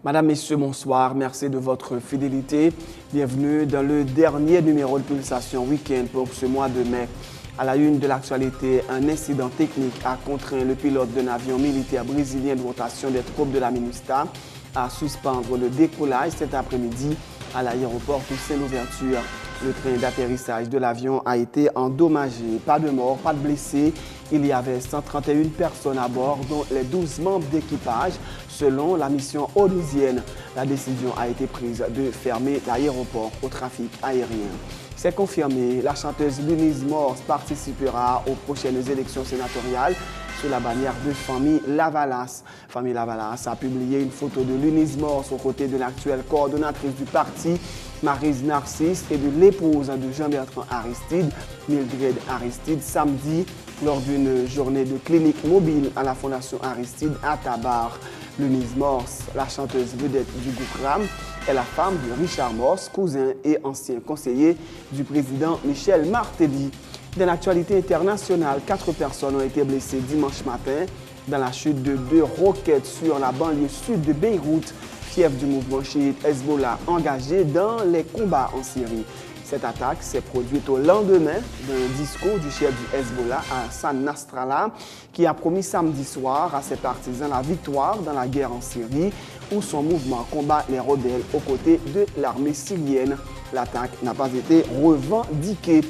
Madame, Messieurs, bonsoir. Merci de votre fidélité. Bienvenue dans le dernier numéro de Pulsation Week-end pour ce mois de mai. À la une de l'actualité, un incident technique a contraint le pilote d'un avion militaire brésilien de rotation des troupes de la MINUSTAH à suspendre le décollage cet après-midi à l'aéroport Toussaint-Louverture. Le train d'atterrissage de l'avion a été endommagé. Pas de morts, pas de blessés. Il y avait 131 personnes à bord, dont les 12 membres d'équipage. Selon la mission onusienne, la décision a été prise de fermer l'aéroport au trafic aérien. C'est confirmé, la chanteuse Lunise Morse participera aux prochaines élections sénatoriales sous la bannière de Famille Lavalas. Famille Lavalas a publié une photo de Lunise Morse aux côtés de l'actuelle coordonnatrice du parti, Maryse Narcisse, et de l'épouse de Jean-Bertrand Aristide, Mildred Aristide, samedi lors d'une journée de clinique mobile à la Fondation Aristide à Tabar. Lunise Morse, la chanteuse vedette du groupe RAM, est la femme de Richard Morse, cousin et ancien conseiller du président Michel Martelly. Dans l'actualité internationale, 4 personnes ont été blessées dimanche matin dans la chute de 2 roquettes sur la banlieue sud de Beyrouth, fief du mouvement chiite Hezbollah engagé dans les combats en Syrie. Cette attaque s'est produite au lendemain d'un discours du chef du Hezbollah, Hassan Nasrallah, qui a promis samedi soir à ses partisans la victoire dans la guerre en Syrie, où son mouvement combat les rebelles aux côtés de l'armée syrienne. L'attaque n'a pas été revendiquée.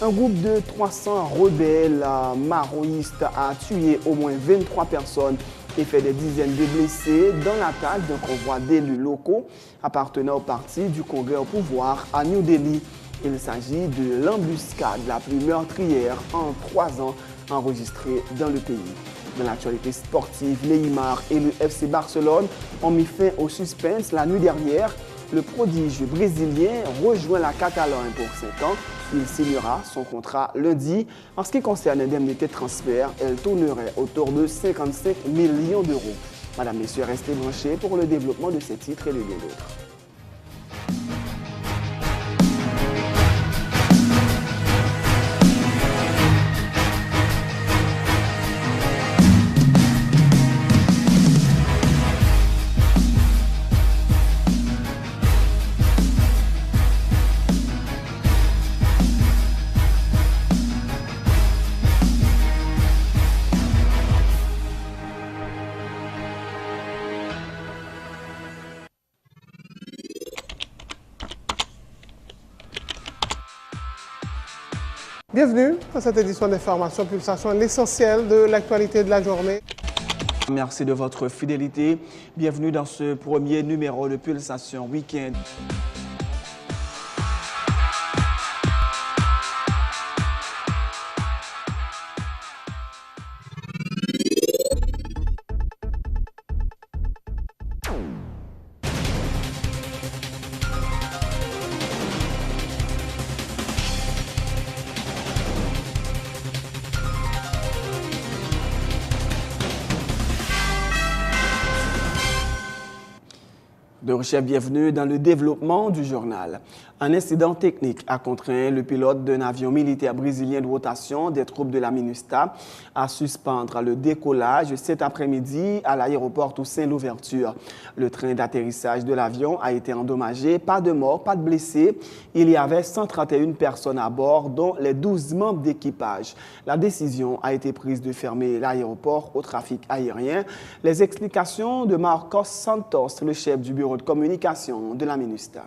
Un groupe de 300 rebelles maoïstes a tué au moins 23 personnes et fait des dizaines de blessés dans l'attaque d'un convoi d'élus locaux appartenant au parti du Congrès au pouvoir à New Delhi. Il s'agit de l'embuscade la plus meurtrière en 3 ans enregistrée dans le pays. Dans l'actualité sportive, Neymar et le FC Barcelone ont mis fin au suspense la nuit dernière. Le prodige brésilien rejoint la Catalogne pour 5 ans. Il signera son contrat lundi. En ce qui concerne l'indemnité de transfert, elle tournerait autour de 55 millions d'euros. Madame, Messieurs, restez branchés pour le développement de ces titres et de bien d'autres. Bienvenue à cette édition d'Information Pulsation, l'essentiel de l'actualité de la journée. Merci de votre fidélité. Bienvenue dans ce premier numéro de Pulsation Week-end. Chef, bienvenue dans le développement du journal. Un incident technique a contraint le pilote d'un avion militaire brésilien de rotation des troupes de la MINUSTAH à suspendre le décollage cet après-midi à l'aéroport Toussaint-Louverture. Le train d'atterrissage de l'avion a été endommagé, pas de morts, pas de blessés. Il y avait 131 personnes à bord, dont les 12 membres d'équipage. La décision a été prise de fermer l'aéroport au trafic aérien. Les explications de Marcos Santos, le chef du bureau de communication de la MINUSTAH.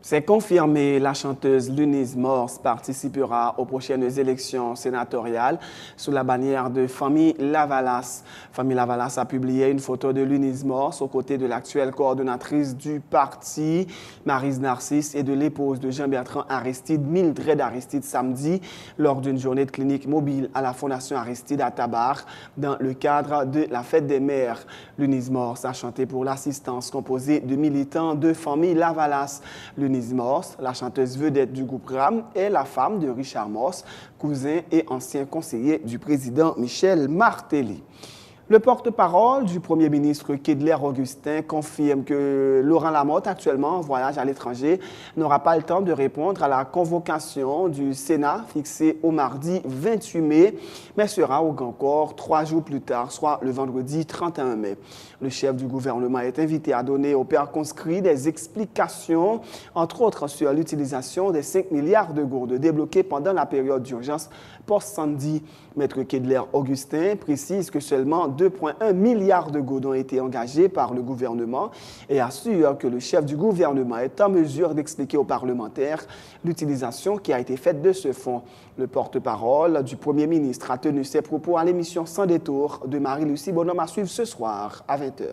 C'est confirmé, la chanteuse Lunice Morse participera aux prochaines élections sénatoriales sous la bannière de Famille Lavalas. Famille Lavalas a publié une photo de Lunice Morse aux côtés de l'actuelle coordonnatrice du parti, Maryse Narcisse, et de l'épouse de Jean-Bertrand Aristide, Mildred Aristide, samedi, lors d'une journée de clinique mobile à la Fondation Aristide à Tabar, dans le cadre de la fête des mères. Lunice Morse a chanté pour l'assistance composée de militants de Famille Lavalas. Lunice Morse, la chanteuse vedette du groupe RAM, est la femme de Richard Morse, cousin et ancien conseiller du président Michel Martelly. Le porte-parole du Premier ministre Kedler Augustin confirme que Laurent Lamotte, actuellement en voyage à l'étranger, n'aura pas le temps de répondre à la convocation du Sénat fixée au mardi 28 mai, mais sera au Grand Corps 3 jours plus tard, soit le vendredi 31 mai. Le chef du gouvernement est invité à donner aux pairs conscrits des explications, entre autres sur l'utilisation des 5 milliards de gourdes débloqués pendant la période d'urgence post-Sandy. Maître Kedler Augustin précise que seulement 2,1 milliards de gourdes ont été engagés par le gouvernement et assure que le chef du gouvernement est en mesure d'expliquer aux parlementaires l'utilisation qui a été faite de ce fonds. Le porte-parole du Premier ministre a tenu ses propos à l'émission Sans détour de Marie-Lucie Bonhomme à suivre ce soir à 20h.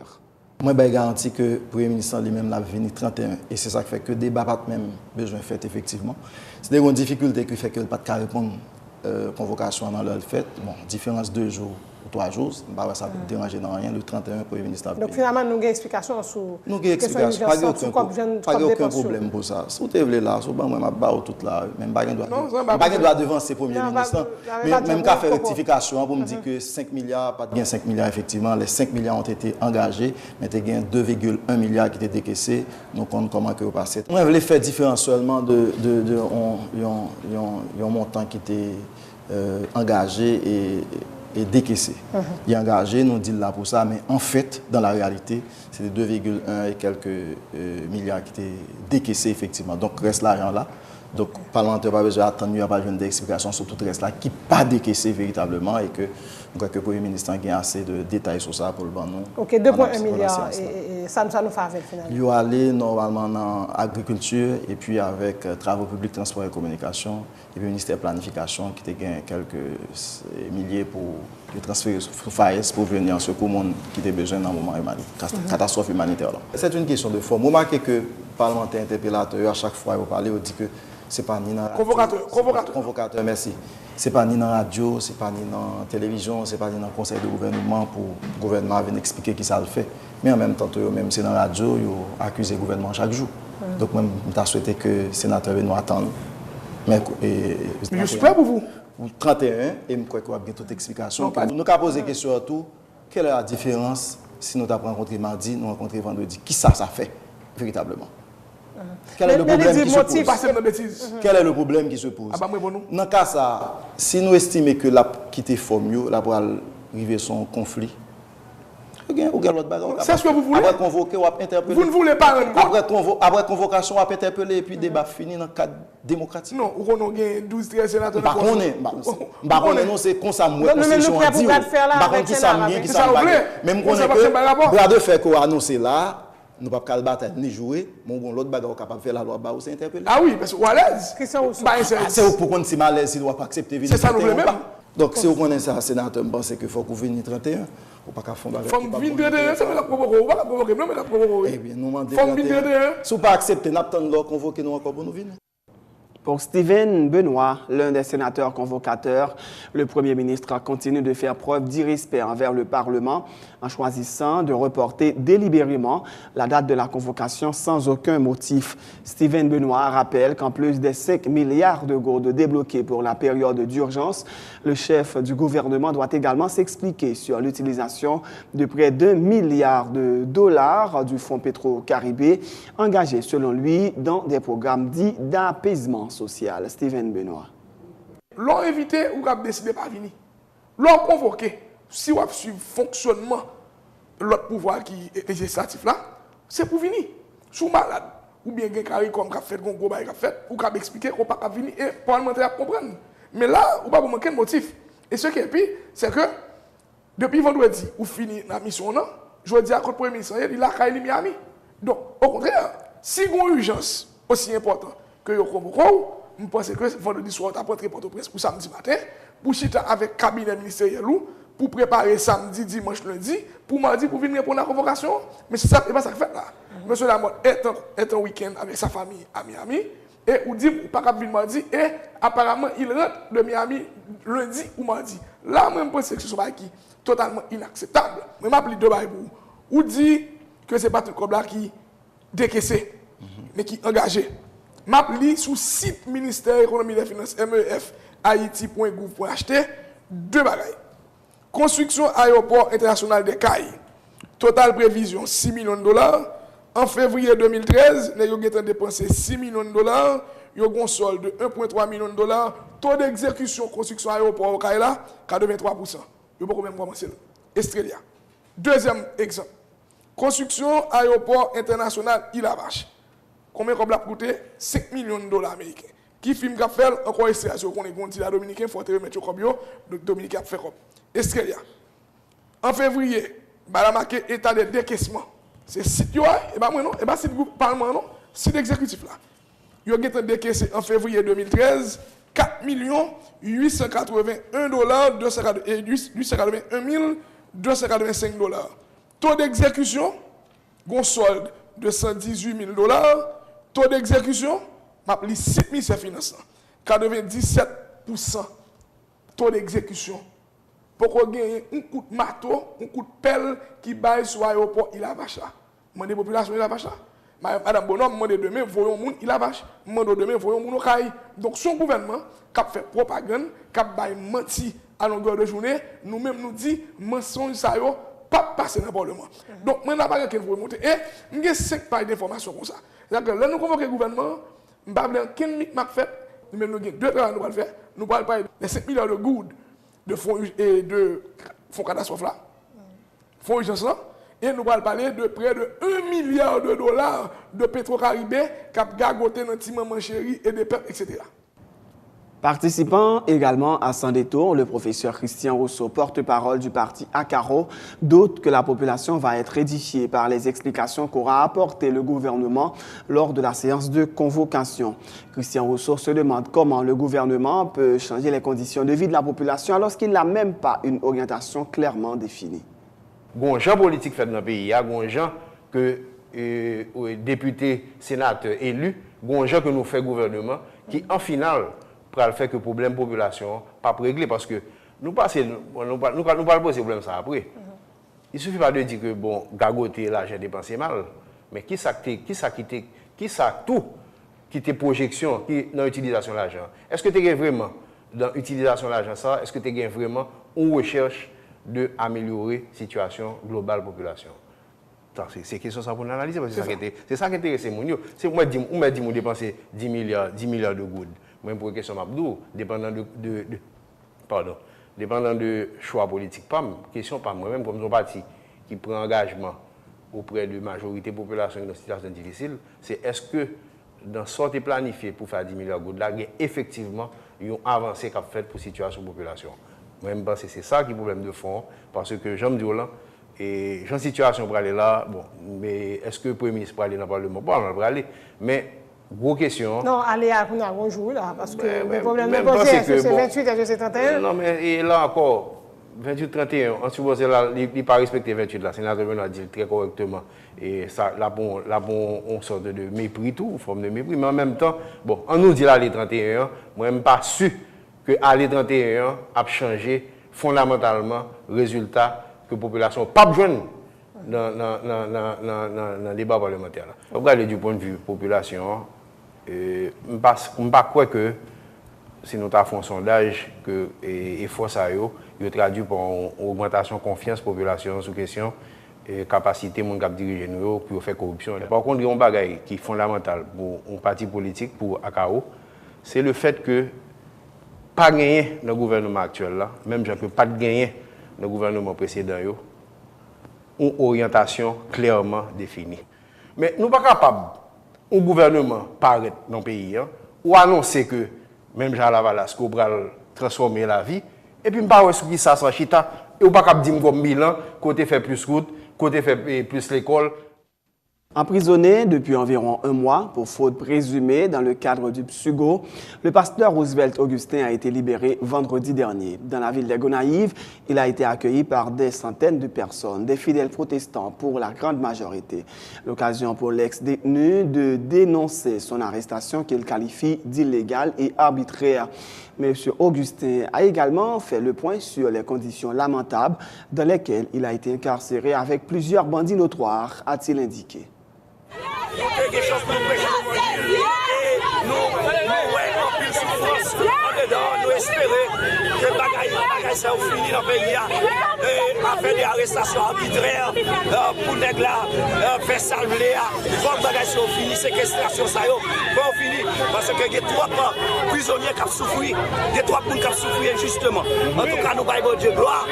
Moi, je garantis que le Premier ministre lui-même l'a venu 31 et c'est ça qui fait que le débat n'a pas même besoin de fait effectivement. C'est une difficulté qui fait que le pas de répondre convocation dans leur fête. Bon, différence 2 jours ou 3 jours, ça ne peut déranger dans rien. Le 31, le Premier ministre a donc finalement, nous avons une explication sur nous avons explication. Pas aucun problème pour ça. Si vous êtes là, si vous êtes tout là, même pas doit devancer le Premier ministre. Même qu'à faire rectification pour me dire que 5 milliards, pas de 5 milliards effectivement, les 5 milliards ont été engagés, mais il y a 2,1 milliards qui étaient décaissés. Donc on comment que vous passez. On voulait faire différence seulement de un montant qui était engagé et décaissé. Il est engagé, nous dit là pour ça, mais en fait, dans la réalité, c'est 2,1 et quelques milliards qui étaient décaissés effectivement. Donc reste l'argent là. Donc le parlementaire n'a pas besoin d'attendre, il n'y a pas besoin d'explications sur tout le reste là qui n'est pas décaissé véritablement et que je crois que le Premier ministre a assez de détails sur ça pour le nous. Ok, 2,1 milliards et ça nous fait avec finalement. Il va aller normalement dans l'agriculture et puis avec travaux publics, transport et communication et puis le ministère de la planification qui a gagné quelques milliers pour transférer sur FAES pour venir en secours monde qui a besoin dans un moment de catastrophe humanitaire. C'est une question de forme. Vous remarquez que le parlementaire interpellateur, à chaque fois, il va parler, il dit que ce n'est pas ni dans la convocateur, merci. Ce n'est pas ni dans la radio, ce n'est pas ni dans la télévision, ce n'est pas ni dans le conseil de gouvernement pour le gouvernement venir expliquer qui ça le fait. Mais en même temps, même c'est dans la radio, ils accusent le gouvernement chaque jour. Donc, moi, je souhaité que le sénateur vienne nous attendre. Mais je suis prêt pour vous. 31, et je crois qu'il y a toute explication. Nous avons posé la question à tout. Quelle est la différence si nous avons rencontré mardi, nous rencontré vendredi? Qui ça fait, véritablement? Quel est le problème qui se pose? Quel est le problème qui se pose? Dans ce cas, ça, si nous estimons que la quitter forme, la pour arriver son conflit, c'est ce que vous voulez? Après convoquer, ou interpeller. Vous ne voulez pas après convocation, on va interpeller et puis débat fini dans le cadre démocratique. Non, on a 12-13 sénateurs. Par contre, non, c'est comme ça, moi, constitution a dit. Par contre, qui ça vient, qui ça va. Même qu'on est que, bras de fer qu'on a annoncé là, nous ne pouvons pas le battre ni jouer, mais l'autre bagarre capable de faire la loi, c'est interpeller. Ah oui, parce qu'on est à l'aise. C'est pour qu'on si mal à l'aise, il ne doit pas accepter. C'est ça le problème. Donc, si vous connaissez ça, sénateur, je pense qu'il faut que vous veniez 31. Ou pas qu'à fond bagarre. Faut venir 31, ça va la provoquer. On va la provoquer, non mais la provoquer. Eh bien, nous demandons 31. Si vous ne pas accepter, nous attendons de convoquer nous encore pour nous venir. Pour Steven Benoît, l'un des sénateurs convocateurs, le Premier ministre continue de faire preuve d'irrespect envers le Parlement en choisissant de reporter délibérément la date de la convocation sans aucun motif. Steven Benoît rappelle qu'en plus des 5 milliards de gourdes débloqués pour la période d'urgence, le chef du gouvernement doit également s'expliquer sur l'utilisation de près d'1 milliard de dollars du Fonds Petro-Caribé engagé selon lui dans des programmes dits d'apaisement social. Steven Benoît. L'on invité ou l'on décidé pas venir. L'on convoqué. Si on suit le fonctionnement de l'autre pouvoir qui est législatif là, c'est pour venir. Sous malade. Ou bien quelqu'un comme a fait, un gros bail a fait, ou qui a expliqué qu'on ne peut pas venir et le parlementaire comprendre. Mais là, on ne peut pas manquer de motif. Et ce qui est pire, c'est que depuis vendredi, on finit la mission là, je dis à le Premier ministre, il a Miami. Donc, au contraire, si on a urgence, aussi important que yo convoqué, je pense que vendredi soir, tu as porté Port-au-Prince pour samedi matin, pour chita avec le cabinet ministériel pour préparer samedi, dimanche, lundi, pour mardi, pour venir répondre à la convocation. Mais c'est ça, et pas ça que fait là. Monsieur Lamotte est en week-end avec sa famille à Miami, et on dit, pas qu'à venir mardi, et apparemment, il rentre de Miami lundi ou mardi. Là, moi, je pense que ce soit qui totalement inacceptable. Mais je m'appelle deux bails ou dit que c'est pas tout comme là qui décaissé, mais qui engagé. M'appli sous site ministère économie et des finances MEF haiti.gouv.ht deux bagailles. Construction aéroport international de Caille. Total prévision 6 millions de dollars. En février 2013, nous avons dépensé 6 millions de dollars. Nous avons un solde de 1,3 million de dollars. Taux d'exécution construction aéroport au Caille là, 83%. Nous avons même commencé. Estrella. Deuxième exemple. Construction aéroport international Île-à-Vache. Combien comme l'a coûté? 5 millions de dollars américains. Qui film qu'a fait encore Estrella, qu'on est gonti la Dominicain, il faut remettre comme yo, donc Dominique a fait comme. Estrella. En février, bah la marqué état de décaissement. C'est site yo, et bah moi non, et bah site parlement non, site exécutif là. Yo ont décaissé en février 2013 4 881 dollars 881 285 dollars. Taux d'exécution, gon solde de 118 000 dollars. Taux d'exécution, m'appelle 7 000 finances. 97% taux d'exécution. Pour qu'on gagne un coup de marteau, un coup de pelle qui baille sur l'aéroport Île-à-Vache. Je demande population Île-à-Vache. Madame Bonhomme, je demande demain, voyons moun Île-à-Vache. Je demande demain, voyons moun Okaï. Donc son gouvernement, qui a fait propagande, qui a menti à longueur de journée, nous-mêmes nous dit, mensonge ça yo, pas passer dans le Parlement. Donc, moi, je n'ai pas quelqu'un pour monter. Et, il y a 5 pages d'informations comme ça. C'est-à-dire que là, nous convoquons le gouvernement, nous ne parlons qu'un mic m'a fait, nous avons 2 travaux nous allons faire. Nous parlons pas des 5 milliards de gouttes de fonds catastrophe là, fonds urgence là, et nous allons parler de près de 1 milliard de dollars de Petro-Caribé qui a gagoté dans petit maman chérie et des peuples, etc. Participant également à son détour, le professeur Christian Rousseau, porte-parole du parti Akaro, doute que la population va être édifiée par les explications qu'aura apportées le gouvernement lors de la séance de convocation. Christian Rousseau se demande comment le gouvernement peut changer les conditions de vie de la population alors qu'il n'a même pas une orientation clairement définie. Gon gens politique fait dans le pays, il y a gon gens que députés, sénateurs élus, gon gens que nous fait gouvernement qui en finale pour le fait que le problème population pas réglé parce que nous pas poser problème ça après. Il suffit pas de dire que bon gagoter l'argent dépensé mal, mais qui ça tout qui était projection qui dans l'utilisation de l'argent. Est-ce que tu as vraiment dans l'utilisation de l'argent ça, est-ce que tu as vraiment une recherche de améliorer la situation globale de la population? C'est question ça pour analyser parce que c'est ça qui intéresse mon yo. C'est moi dit on dépenser 10 milliards de gouttes. Moi pour question Mabdou dépendant de choix politique pas question pas moi même comme un parti qui prend engagement auprès de la majorité de la population dans une situation difficile, c'est est-ce que dans ce qui est planifié pour faire 10 milliards de gouttes là, il y a effectivement une avancée qu'a fait pour la situation de la population. Moi je pense que c'est ça qui est le problème de fond parce que Jean Diolan et j'ai une situation pour aller là, bon, mais est-ce que le Premier ministre peut aller dans le Parlement? Bon, on va aller, mais gros question. Non, aller à un jour là, parce que le problème de posé, est-ce que c'est 28, est-ce que c'est 31? Non, mais et là encore, 28-31, on suppose là, il n'est pas respecté 28 là, le sénateur Benoît a dit très correctement, et ça, là, on sort de mépris, tout, une forme de mépris, mais en même temps, bon, on nous dit là, les 31, moi, je ne suis pas sûr que aller 31 a changé fondamentalement le résultat que la population n'a pas besoin dans le débat parlementaire. Regardez du point de vue de la population, je ne sais pas quoi que si nous avons fait un sondage que l'effort ça est traduit par une augmentation de confiance de la population sur la question de capacité de diriger nous pour faire corruption. Par contre, il y a un bagage qui est fondamental pour un parti politique, pour AKO, c'est le fait que pas gagner dans le gouvernement actuel, là, même si pas de gagner dans le gouvernement précédent, une orientation clairement définie. Mais nous ne sommes pas capables, un gouvernement paraître dans le pays, ou annoncer que, même Jean Lavalas, qu'on va transformer la vie, et puis, je ne sais pas ce qui ça sans chita, et on ne peut pas dire comme Milan, côté fait plus route, côté fait plus l'école. Emprisonné depuis environ un mois pour faute présumée dans le cadre du PSUGO, le pasteur Roosevelt Augustin a été libéré vendredi dernier. Dans la ville des Gonaïves, il a été accueilli par des centaines de personnes, des fidèles protestants pour la grande majorité. L'occasion pour l'ex-détenu de dénoncer son arrestation qu'il qualifie d'illégale et arbitraire. M. Augustin a également fait le point sur les conditions lamentables dans lesquelles il a été incarcéré avec plusieurs bandits notoires, a-t-il indiqué. Quelque chose pour nous et nous pile souffrance en dedans, nous espérons que le bagage ça fini dans le pays et fait des arrestations arbitraires pour les là faire salver quand le bagage ça fini séquestration ça va fini parce que il y a trois prisonniers qui souffrent, il y a trois personnes qui souffrent injustement. En tout cas nous baillons Dieu gloire.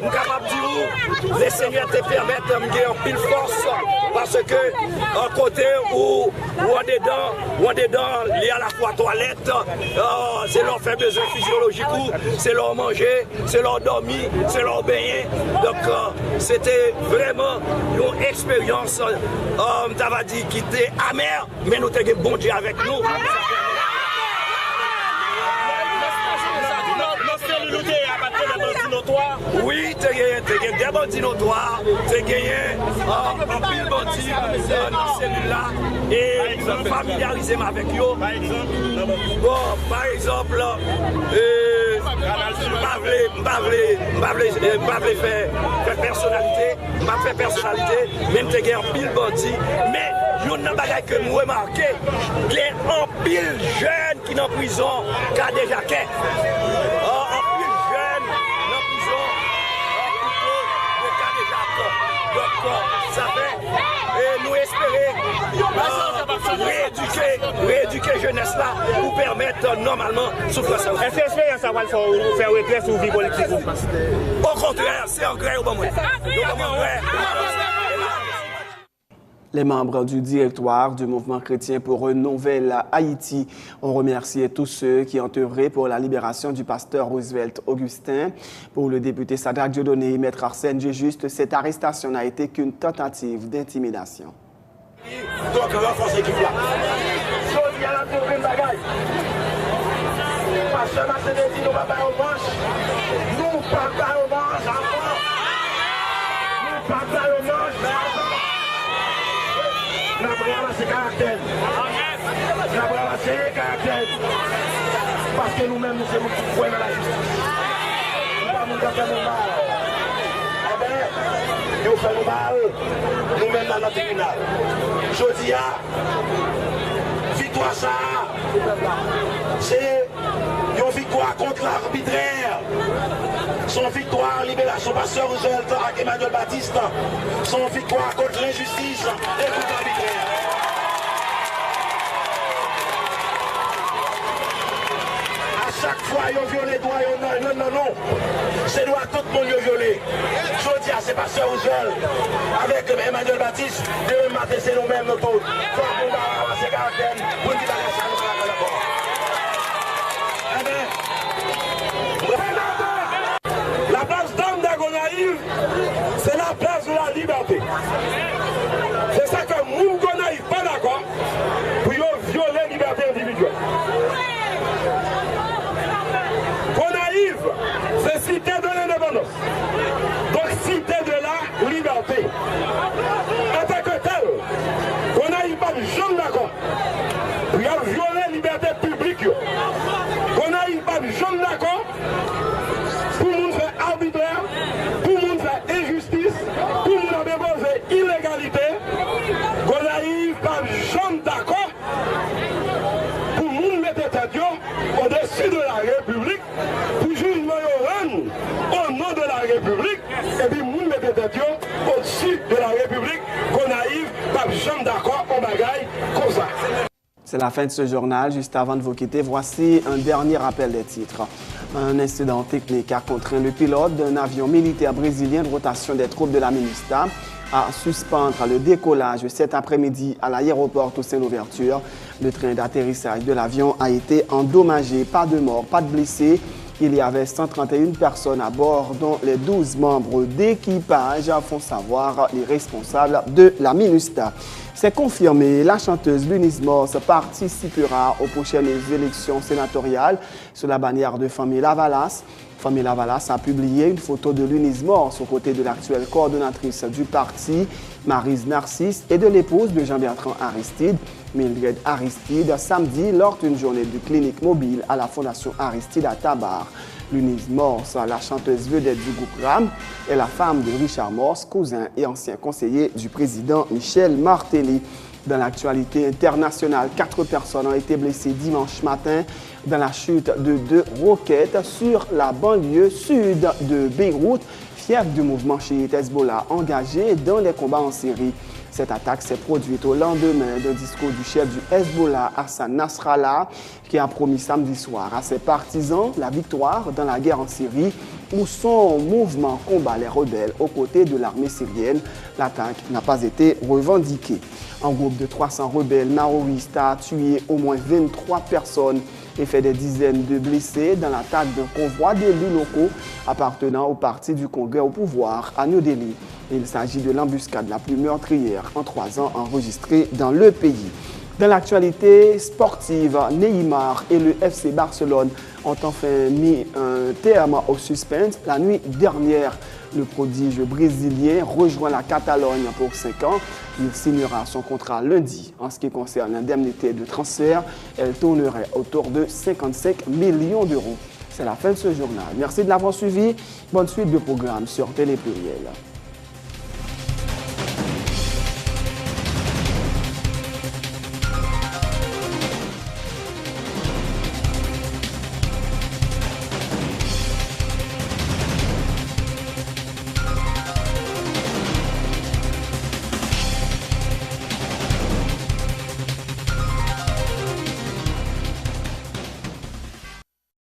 Nous sommes capables de dire les seigneurs te permettent de gagner en pile force parce que un côté où on est dedans, il y a la fois toilette, c'est leur faire besoin physiologique, c'est leur manger, c'est leur dormir, c'est leur baigner. Donc c'était vraiment une expérience, t'avais dit, qui était amère, mais nous avons bon Dieu avec nous. Oui, tu as gagné des bandits notoires, tu as gagné un pile bandit dans celui-là et nous familiariser avec eux. Bon, par exemple, je faire personnalité, même tu as gagné un pile bandit, mais il y a un bagage que nous remarquons, il y a un pile jeune qui est en prison, qui a déjà quitté. Ça fait, et nous espérons rééduquer jeunesse là pour permettre normalement souffrance. Est-ce que l'expérience va faire regret sur la vie politique? Au contraire, c'est un gré au bon moment. Les membres du directoire du mouvement chrétien pour une nouvelle Haïti ont remercié tous ceux qui ont œuvré pour la libération du pasteur Roosevelt Augustin. Pour le député Sadak Dieudonné et Maître Arsène Juste, cette arrestation n'a été qu'une tentative d'intimidation. Donc, renforcer l'équipe là. Je dis à la tour une bagaille. Pasteur Martin dit nous ne pas au manche. Nous ne pas au manche encore. Nous ne pas au manche. Nous avons ramassé caractère. Nous avons ramassé caractère. Parce que nous-mêmes, nous sommes qui croyons dans la justice. Nous ne pouvons pas faire nos mal. Eh bien, nous faisons mal. Nous-mêmes dans notre tribunal. Je dis à victoire ça, c'est une victoire contre l'arbitraire. Son victoire, libération pasteur Roosevelt avec Emmanuel Baptiste. Son victoire contre l'injustice et contre l'arbitraire. À chaque fois, ils ont violé droit, non. C'est droit tout le monde violé. Je dis à ces pasteurs Roosevelt avec Emmanuel Baptiste, demain matin, c'est nous-mêmes, nous tous. Faut qu'on va ramasser caractère pour dire la ça nous va d'abord. La place d'Anne d'Agonaïve, c'est la place de la liberté. C'est ça que nous Gonaïve pas d'accord pour violer la liberté individuelle. Gonaïve, c'est cité de l'indépendance. Donc cité de la liberté. En tant que tel, Gonaïve pas jamais d'accord pour violer la liberté publique. Gonaïve pas jamais d'accord pour nous faire arbitraire, pour nous faire injustice, pour nous faire illégalité. Gonaïve pas jamais d'accord pour nous mettre tête au-dessus de la République, pour jugement au nom de la République, et puis nous mettre tête au-dessus de la République. Gonaïve pas jamais d'accord au bagaille comme ça. C'est la fin de ce journal. Juste avant de vous quitter, voici un dernier rappel des titres. Un incident technique a contraint le pilote d'un avion militaire brésilien de rotation des troupes de la MINUSTA à suspendre le décollage cet après-midi à l'aéroport Toussaint-Louverture. Le train d'atterrissage de l'avion a été endommagé. Pas de morts, pas de blessés. Il y avait 131 personnes à bord, dont les 12 membres d'équipage, font savoir les responsables de la MINUSTA. C'est confirmé, la chanteuse Lunice Morse participera aux prochaines élections sénatoriales sous la bannière de Famille Lavalas. Famille Lavalas a publié une photo de Lunice Morse aux côtés de l'actuelle coordonnatrice du parti, Maryse Narcisse, et de l'épouse de Jean-Bertrand Aristide, Mildred Aristide, samedi lors d'une journée de clinique mobile à la Fondation Aristide à Tabar. Lunice Morse, la chanteuse vedette du groupe RAM, est la femme de Richard Morse, cousin et ancien conseiller du président Michel Martelly. Dans l'actualité internationale, 4 personnes ont été blessées dimanche matin dans la chute de 2 roquettes sur la banlieue sud de Beyrouth, fief du mouvement chiite Hezbollah engagé dans les combats en Syrie. Cette attaque s'est produite au lendemain d'un discours du chef du Hezbollah, Hassan Nasrallah, qui a promis samedi soir à ses partisans la victoire dans la guerre en Syrie, où son mouvement combat les rebelles aux côtés de l'armée syrienne. L'attaque n'a pas été revendiquée. Un groupe de 300 rebelles maoïstes a tué au moins 23 personnes et fait des dizaines de blessés dans l'attaque d'un convoi d'élus locaux appartenant au parti du Congrès au pouvoir à New Delhi. Il s'agit de l'embuscade la plus meurtrière en 3 ans enregistrée dans le pays. Dans l'actualité sportive, Neymar et le FC Barcelone ont enfin mis un terme au suspense. La nuit dernière, le prodige brésilien rejoint la Catalogne pour 5 ans. Il signera son contrat lundi. En ce qui concerne l'indemnité de transfert, elle tournerait autour de 55 millions d'euros. C'est la fin de ce journal. Merci de l'avoir suivi. Bonne suite de programme sur Télé Pluriel.